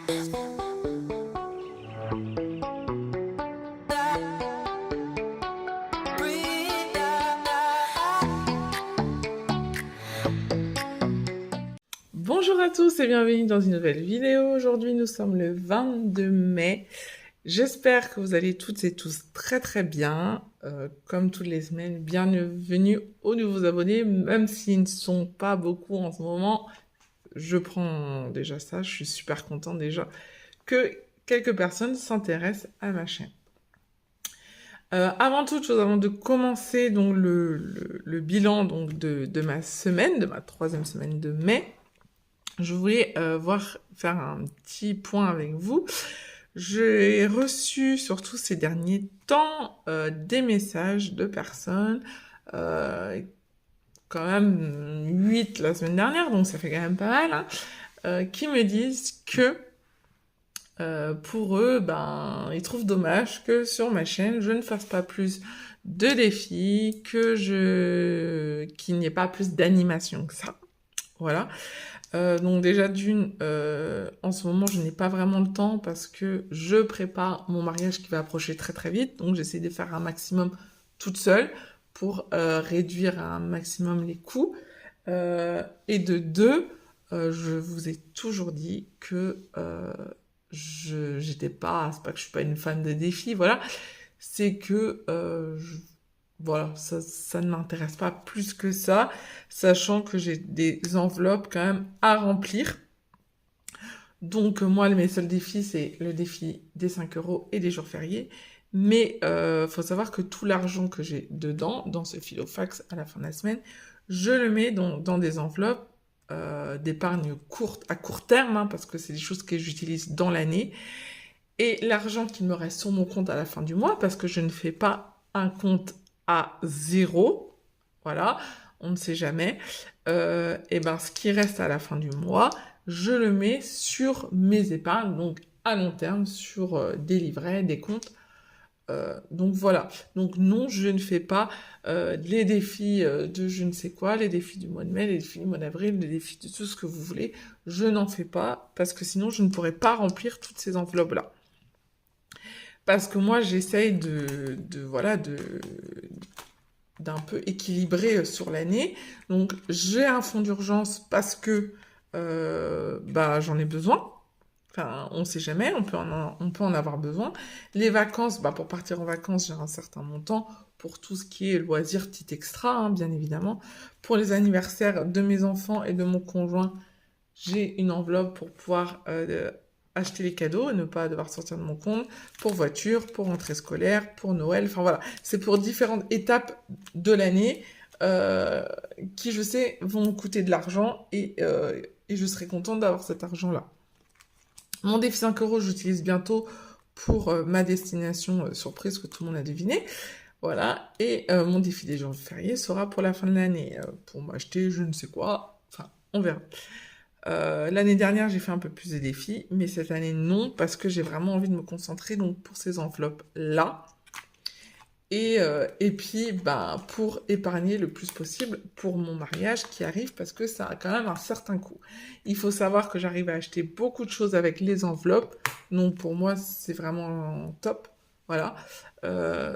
Bonjour à tous et bienvenue dans une nouvelle vidéo. Aujourd'hui, nous sommes le 22 mai. J'espère que vous allez toutes et tous très très bien. Comme toutes les semaines, bienvenue aux nouveaux abonnés, même s'ils ne sont pas beaucoup en ce moment. Je prends déjà ça, je suis super contente déjà que quelques personnes s'intéressent à ma chaîne. Avant toute chose, avant de commencer donc le bilan donc de ma semaine, de ma 3e semaine de mai, je voulais faire un petit point avec vous. J'ai reçu, surtout ces derniers temps, des messages de personnes, quand même 8 la semaine dernière, donc ça fait quand même pas mal, hein, qui me disent que pour eux, ils trouvent dommage que sur ma chaîne, je ne fasse pas plus de défis, qu'il n'y ait pas plus d'animation que ça. Voilà. Donc déjà en ce moment, je n'ai pas vraiment le temps parce que je prépare mon mariage qui va approcher très très vite. Donc j'essaie de faire un maximum toute seule pour réduire un maximum les coûts. Et de deux, je vous ai toujours dit que c'est pas que je suis pas une fan de défis, voilà. C'est que voilà, ça ne m'intéresse pas plus que ça, sachant que j'ai des enveloppes quand même à remplir. Donc moi, mes seuls défis, c'est le défi des 5 € et des jours fériés. Mais faut savoir que tout l'argent que j'ai dedans, dans ce Filofax à la fin de la semaine, je le mets dans des enveloppes d'épargne à court terme, hein, parce que c'est des choses que j'utilise dans l'année. Et l'argent qui me reste sur mon compte à la fin du mois, parce que je ne fais pas un compte à 0, voilà, on ne sait jamais, et ce qui reste à la fin du mois, je le mets sur mes épargnes, donc à long terme, sur des livrets, des comptes. Donc voilà. Donc non, je ne fais pas les défis de je ne sais quoi, les défis du mois de mai, les défis du mois d'avril, les défis de tout ce que vous voulez. Je n'en fais pas parce que sinon je ne pourrais pas remplir toutes ces enveloppes-là. Parce que moi j'essaye d'un peu équilibrer sur l'année. Donc j'ai un fonds d'urgence parce que j'en ai besoin. Enfin, on sait jamais, on peut en avoir besoin. Les vacances, pour partir en vacances, j'ai un certain montant pour tout ce qui est loisirs, petit extra, hein, bien évidemment. Pour les anniversaires de mes enfants et de mon conjoint, j'ai une enveloppe pour pouvoir acheter les cadeaux et ne pas devoir sortir de mon compte, pour voiture, pour rentrée scolaire, pour Noël, enfin voilà. C'est pour différentes étapes de l'année qui, je sais, vont me coûter de l'argent et je serai contente d'avoir cet argent-là. Mon défi 5 €, j'utilise bientôt pour ma destination surprise que tout le monde a deviné. Voilà. Et mon défi des jours fériés sera pour la fin de l'année, pour m'acheter je ne sais quoi. Enfin, on verra. L'année dernière, j'ai fait un peu plus de défis, mais cette année, non, parce que j'ai vraiment envie de me concentrer donc pour ces enveloppes-là. Et puis, pour épargner le plus possible pour mon mariage qui arrive, parce que ça a quand même un certain coût. Il faut savoir que j'arrive à acheter beaucoup de choses avec les enveloppes, donc pour moi, c'est vraiment top. Voilà,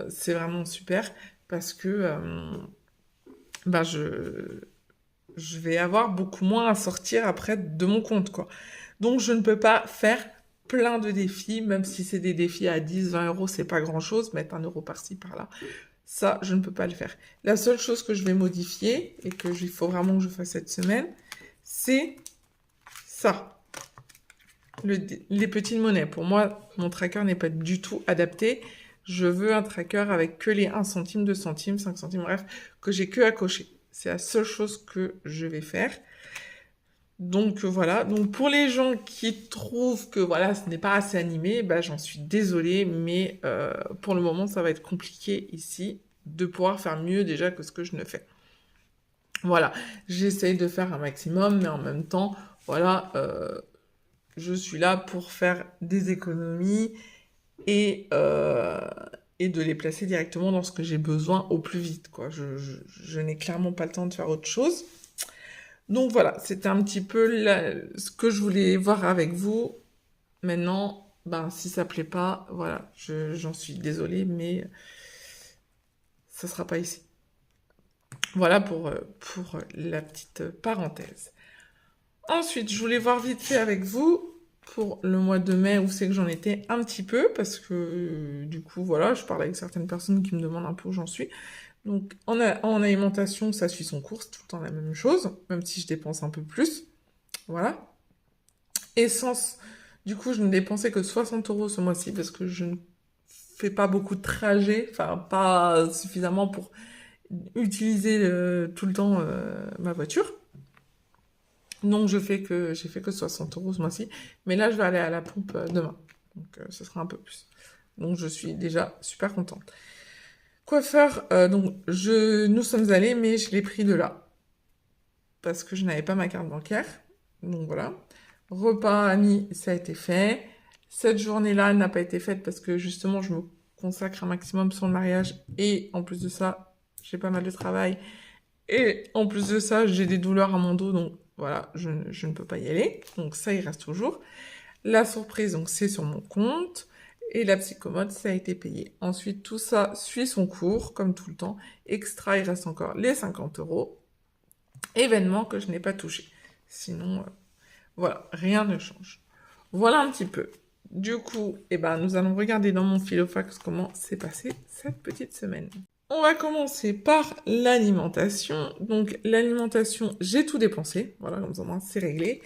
c'est vraiment super, parce que je vais avoir beaucoup moins à sortir après de mon compte, quoi. Donc, je ne peux pas faire plein de défis, même si c'est des défis à 10, 20 €, c'est pas grand-chose, mettre 1 € par-ci, par-là. Ça, je ne peux pas le faire. La seule chose que je vais modifier, et il faut vraiment que je fasse cette semaine, c'est ça. Les petites monnaies. Pour moi, mon tracker n'est pas du tout adapté. Je veux un tracker avec que les 1 centime, 2 centimes, 5 centimes, bref, que j'ai que à cocher. C'est la seule chose que je vais faire. Donc voilà, donc pour les gens qui trouvent que voilà, ce n'est pas assez animé, j'en suis désolée, mais pour le moment, ça va être compliqué ici de pouvoir faire mieux déjà que ce que je ne fais. Voilà, j'essaye de faire un maximum, mais en même temps, voilà, je suis là pour faire des économies et de les placer directement dans ce que j'ai besoin au plus vite, quoi. Je n'ai clairement pas le temps de faire autre chose. Donc voilà, c'était un petit peu ce que je voulais voir avec vous Maintenant, ben, si ça plaît pas, voilà, j'en suis désolée, mais ça sera pas ici. Voilà pour la petite parenthèse. Ensuite, je voulais voir vite fait avec vous pour le mois de mai où c'est que j'en étais un petit peu parce que du coup, voilà, je parle avec certaines personnes qui me demandent un peu où j'en suis. Donc, en alimentation, ça suit son cours, c'est tout le temps la même chose, même si je dépense un peu plus. Voilà. Essence, du coup, je ne dépensais que 60 € ce mois-ci parce que je ne fais pas beaucoup de trajets, enfin, pas suffisamment pour utiliser tout le temps ma voiture. Donc j'ai fait que 60 € ce mois-ci. Mais là, je vais aller à la pompe demain. Donc ce sera un peu plus. Donc je suis déjà super contente. Coiffeur, donc nous sommes allés, mais je l'ai pris de là. Parce que je n'avais pas ma carte bancaire. Donc voilà. Repas amis, ça a été fait. Cette journée-là n'a pas été faite parce que justement, je me consacre un maximum sur le mariage. Et en plus de ça, j'ai pas mal de travail. Et en plus de ça, j'ai des douleurs à mon dos, donc voilà, je ne peux pas y aller. Donc ça, il reste toujours. La surprise, donc c'est sur mon compte. Et la psychomote, ça a été payé. Ensuite, tout ça suit son cours, comme tout le temps. Extra, il reste encore les 50 €. Événement que je n'ai pas touché. Sinon, voilà, rien ne change. Voilà un petit peu. Du coup, eh ben, nous allons regarder dans mon Filofax comment s'est passée cette petite semaine. On va commencer par l'alimentation. Donc l'alimentation, j'ai tout dépensé. Voilà, comme ça, moi, c'est réglé.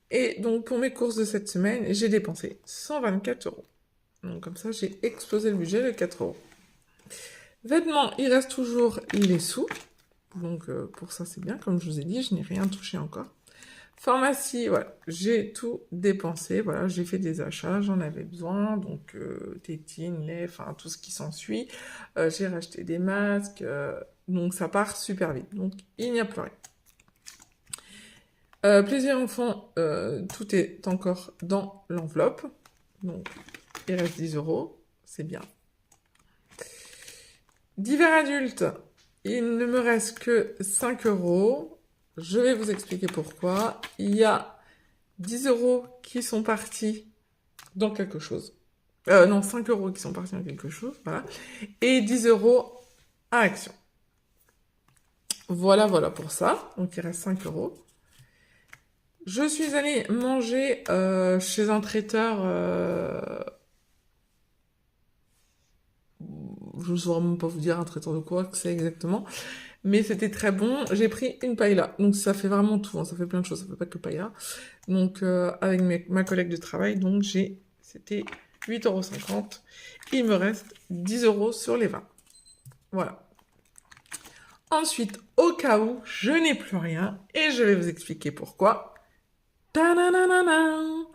Et donc pour mes courses de cette semaine, j'ai dépensé 124 €. Donc comme ça, j'ai explosé le budget de 4 €. Vêtements, il reste toujours les sous. Donc pour ça, c'est bien. Comme je vous ai dit, je n'ai rien touché encore. Pharmacie, voilà, j'ai tout dépensé, voilà, j'ai fait des achats, j'en avais besoin, donc tétine, lait, enfin tout ce qui s'ensuit. J'ai racheté des masques, donc ça part super vite, donc il n'y a plus rien. Plaisir enfant, tout est encore dans l'enveloppe, donc il reste 10 €, c'est bien. Divers adulte, il ne me reste que 5 €. Je vais vous expliquer pourquoi. Il y a 10 € qui sont partis dans quelque chose. Non, 5 € qui sont partis dans quelque chose, voilà. Et 10 € à Action. Voilà, voilà pour ça. Donc, il reste 5 €. Je suis allée manger chez un traiteur... je ne saurais même pas vous dire un traiteur de quoi que c'est exactement. Mais c'était très bon. J'ai pris une paella. Donc, ça fait vraiment tout. Hein. Ça fait plein de choses. Ça fait pas que paella. Donc, avec ma collègue de travail, donc c'était 8,50 €. Il me reste 10 € sur les 20. Voilà. Ensuite, au cas où je n'ai plus rien, et je vais vous expliquer pourquoi. Ta-na-na-na-na.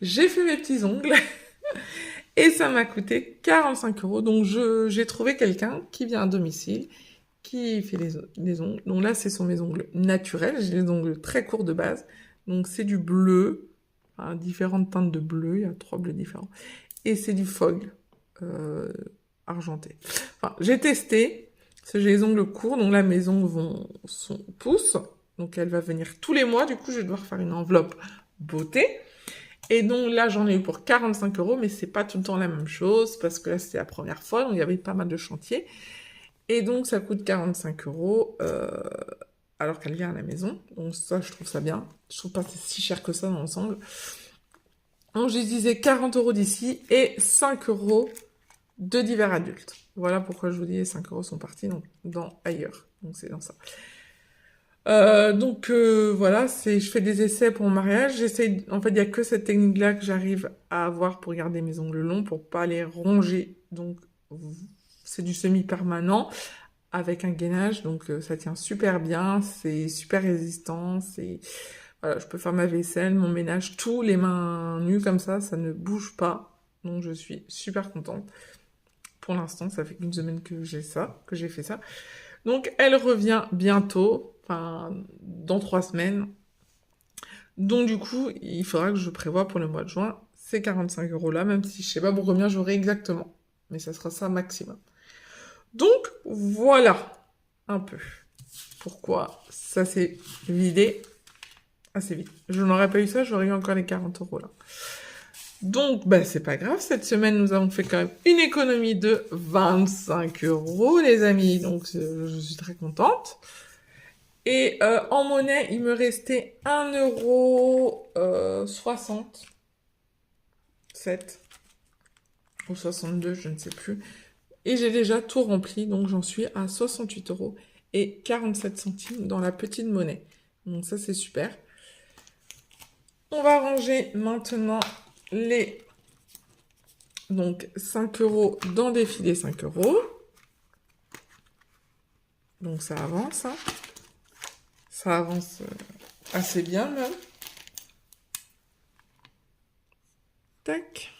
J'ai fait mes petits ongles, et ça m'a coûté 45 €. Donc, j'ai trouvé quelqu'un qui vient à domicile, qui fait les ongles. Donc là, ce sont mes ongles naturels. J'ai les ongles très courts de base. Donc, c'est du bleu, enfin, différentes teintes de bleu. Il y a 3 bleus différents. Et c'est du fog argenté. Enfin, j'ai testé. Parce que j'ai les ongles courts. Donc là, mes ongles poussent. Donc, elle va venir tous les mois. Du coup, je vais devoir faire une enveloppe beauté. Et donc là, j'en ai eu pour 45 €. Mais c'est pas tout le temps la même chose. Parce que là, c'était la première fois. Donc, il y avait pas mal de chantiers. Et donc, ça coûte 45 € alors qu'elle vient à la maison. Donc ça, je trouve ça bien. Je trouve pas que c'est si cher que ça dans l'ensemble. Donc, je disais 40 € d'ici et 5 € de divers adultes. Voilà pourquoi je vous dis 5 € sont partis dans ailleurs. Donc, c'est dans ça. Voilà, je fais des essais pour mon mariage. En fait, il n'y a que cette technique-là que j'arrive à avoir pour garder mes ongles longs, pour pas les ronger. Donc, c'est du semi-permanent avec un gainage, donc ça tient super bien, c'est super résistant, voilà, je peux faire ma vaisselle, mon ménage, tout les mains nues comme ça ne bouge pas, donc je suis super contente. Pour l'instant, ça fait qu'une semaine que j'ai fait ça. Donc elle revient bientôt, enfin dans 3 semaines. Donc du coup, il faudra que je prévoie pour le mois de juin ces 45 € là, même si je sais pas pour combien j'aurai exactement, mais ça sera ça maximum. Donc, voilà un peu pourquoi ça s'est vidé assez vite. Je n'aurais pas eu ça, j'aurais eu encore les 40 € là. Donc, bah, c'est pas grave. Cette semaine, nous avons fait quand même une économie de 25 euros, les amis. Donc, je suis très contente. Et en monnaie, il me restait 1,67 € ou 62, je ne sais plus. Et j'ai déjà tout rempli, donc j'en suis à 68,47 € dans la petite monnaie. Donc ça, c'est super. On va ranger maintenant les 5 € dans des filets 5 €. Donc ça avance, hein. Ça avance assez bien même. Tac.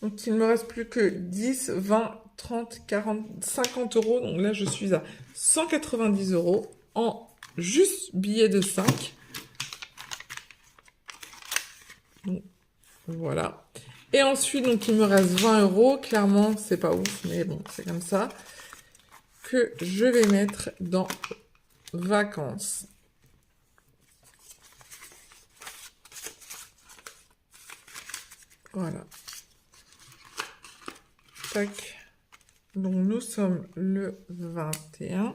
Donc il ne me reste plus que 10, 20, 30, 40, 50 €. Donc là, je suis à 190 € en juste billets de 5. Donc, voilà. Et ensuite, donc il me reste 20 €. Clairement, c'est pas ouf, mais bon, c'est comme ça. Que je vais mettre dans vacances. Voilà. Tac. Donc nous sommes le 21.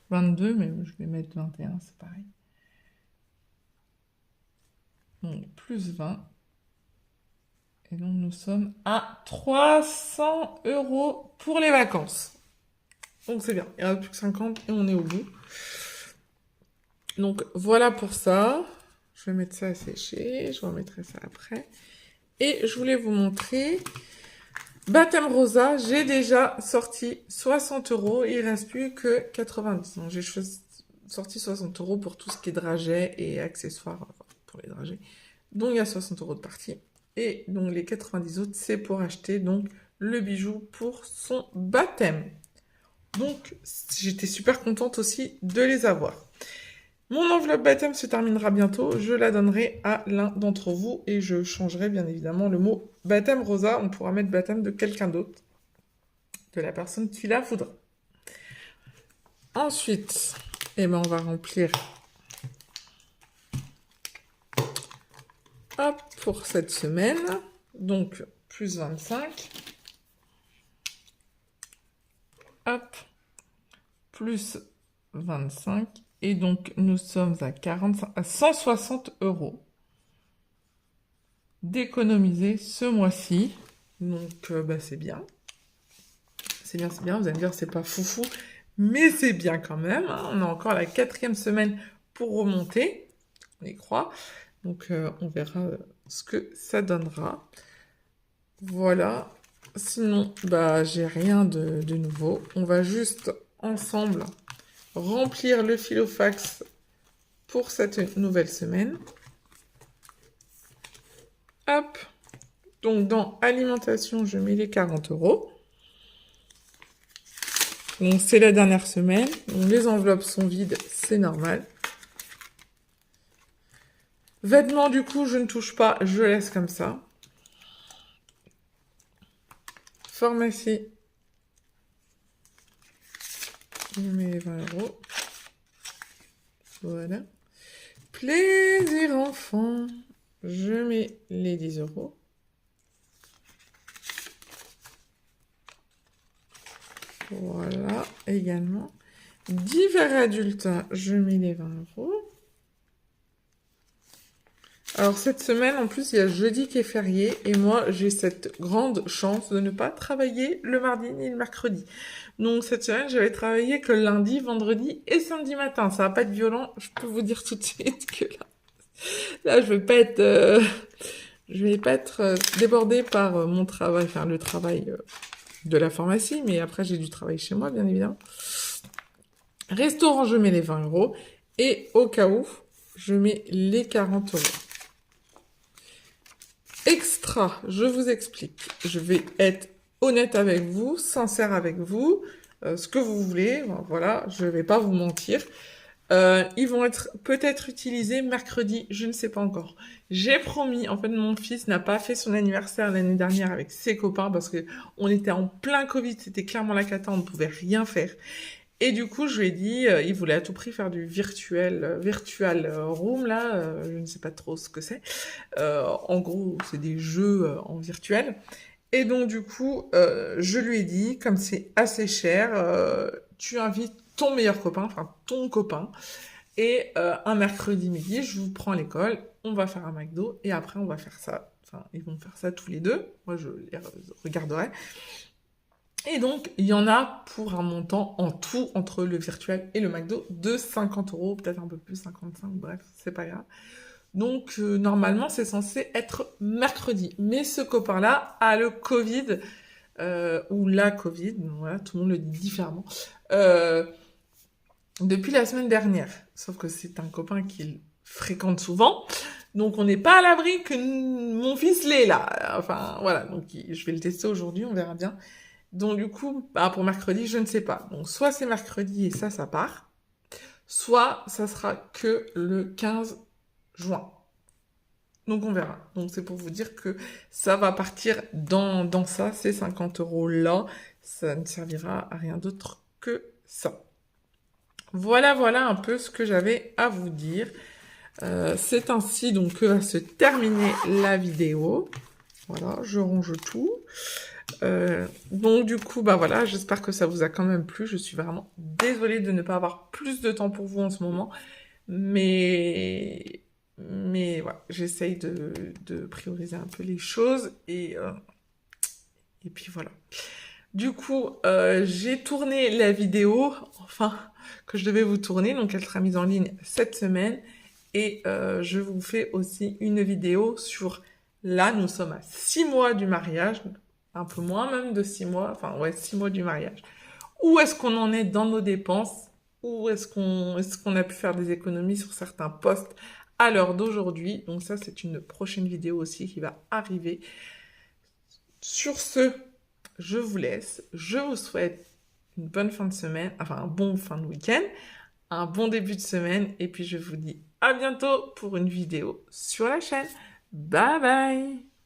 22, mais je vais mettre 21, c'est pareil. Donc plus 20. Et donc nous sommes à 300 € pour les vacances. Donc c'est bien. Il n'y en a plus que 50 et on est au bout. Donc voilà pour ça. Je vais mettre ça à sécher. Je remettrai ça après. Et je voulais vous montrer Baptême Rosa. J'ai déjà sorti 60 €. Il ne reste plus que 90. Donc j'ai sorti 60 € pour tout ce qui est dragées et accessoires pour les dragées. Donc il y a 60 € de partie. Et donc les 90 autres, c'est pour acheter donc le bijou pour son baptême. Donc j'étais super contente aussi de les avoir. Mon enveloppe baptême se terminera bientôt. Je la donnerai à l'un d'entre vous et je changerai bien évidemment le mot baptême rosa. On pourra mettre baptême de quelqu'un d'autre, de la personne qui la voudra. Ensuite, on va remplir hop, pour cette semaine. Donc, plus 25. Hop, plus 25. Et donc, nous sommes à 160 € d'économiser ce mois-ci. Donc, c'est bien. C'est bien, c'est bien. Vous allez me dire, c'est pas foufou, mais c'est bien quand même. Hein. On a encore la 4e semaine pour remonter. On y croit. Donc, on verra ce que ça donnera. Voilà. Sinon, j'ai rien de nouveau. On va juste ensemble remplir le filofax pour cette nouvelle semaine. Hop. Donc, dans alimentation, je mets les 40 €. Donc, c'est la dernière semaine. Donc, les enveloppes sont vides, c'est normal. Vêtements, du coup, je ne touche pas, je laisse comme ça. Pharmacie. Je mets les 20 €. Voilà. Plaisir enfant. Je mets les 10 €. Voilà, également. Divers adultes, je mets les 20 €. Alors, cette semaine, en plus, il y a jeudi qui est férié. Et moi, j'ai cette grande chance de ne pas travailler le mardi ni le mercredi. Donc, cette semaine, je vais travailler que lundi, vendredi et samedi matin. Ça va pas être violent. Je peux vous dire tout de suite que là je vais pas être... je vais pas être débordée par mon travail, enfin le travail de la pharmacie, mais après j'ai du travail chez moi, bien évidemment. Restaurant, je mets les 20 €. Et au cas où, je mets les 40 €. Extra, je vous explique. Je vais être honnête avec vous, sincère avec vous, ce que vous voulez. Voilà, je vais pas vous mentir. Ils vont être peut-être utilisés mercredi, je ne sais pas encore. J'ai promis, en fait, mon fils n'a pas fait son anniversaire l'année dernière avec ses copains parce que on était en plein Covid, c'était clairement la cata, on ne pouvait rien faire. Et du coup, je lui ai dit, il voulait à tout prix faire du virtual room, là, je ne sais pas trop ce que c'est. En gros, c'est des jeux en virtuel. Et donc, du coup, je lui ai dit, comme c'est assez cher, tu invites ton meilleur copain, enfin ton copain, et un mercredi midi, je vous prends à l'école, on va faire un McDo, et après, on va faire ça. Enfin, ils vont faire ça tous les deux. Moi, je les regarderai. Et donc, il y en a pour un montant en tout, entre le virtuel et le McDo, de 50 euros, peut-être un peu plus, 55, bref, c'est pas grave. Donc, normalement, c'est censé être mercredi. Mais ce copain-là a le Covid, ou la Covid, voilà, tout le monde le dit différemment, euh, depuis la semaine dernière. Sauf que c'est un copain qu'il fréquente souvent. Donc, on n'est pas à l'abri que mon fils l'ait là. Enfin, voilà. Donc, je vais le tester aujourd'hui, on verra bien. Donc, du coup, bah, pour mercredi, je ne sais pas. Donc, soit c'est mercredi et ça part. Soit ça sera que le 15 juin. Donc, on verra. Donc, c'est pour vous dire que ça va partir dans ça, ces 50 euros là. Ça ne servira à rien d'autre que ça. Voilà, voilà un peu ce que j'avais à vous dire. C'est ainsi donc que va se terminer la vidéo. Voilà, je range tout. Donc du coup, bah voilà, j'espère que ça vous a quand même plu. Je suis vraiment désolée de ne pas avoir plus de temps pour vous en ce moment. Mais voilà, j'essaye de prioriser un peu les choses et puis voilà. Du coup, j'ai tourné la vidéo, enfin, que je devais vous tourner, donc elle sera mise en ligne cette semaine. Et je vous fais aussi une vidéo sur, là, nous sommes à 6 mois du mariage, un peu moins même de 6 mois, enfin ouais, 6 mois du mariage. Où est-ce qu'on en est dans nos dépenses? Où est-ce qu'on a pu faire des économies sur certains postes à l'heure d'aujourd'hui? Donc ça, c'est une prochaine vidéo aussi qui va arriver. Sur ce, je vous laisse. Je vous souhaite une bonne fin de semaine, enfin un bon fin de week-end, un bon début de semaine, et puis je vous dis à bientôt pour une vidéo sur la chaîne. Bye bye!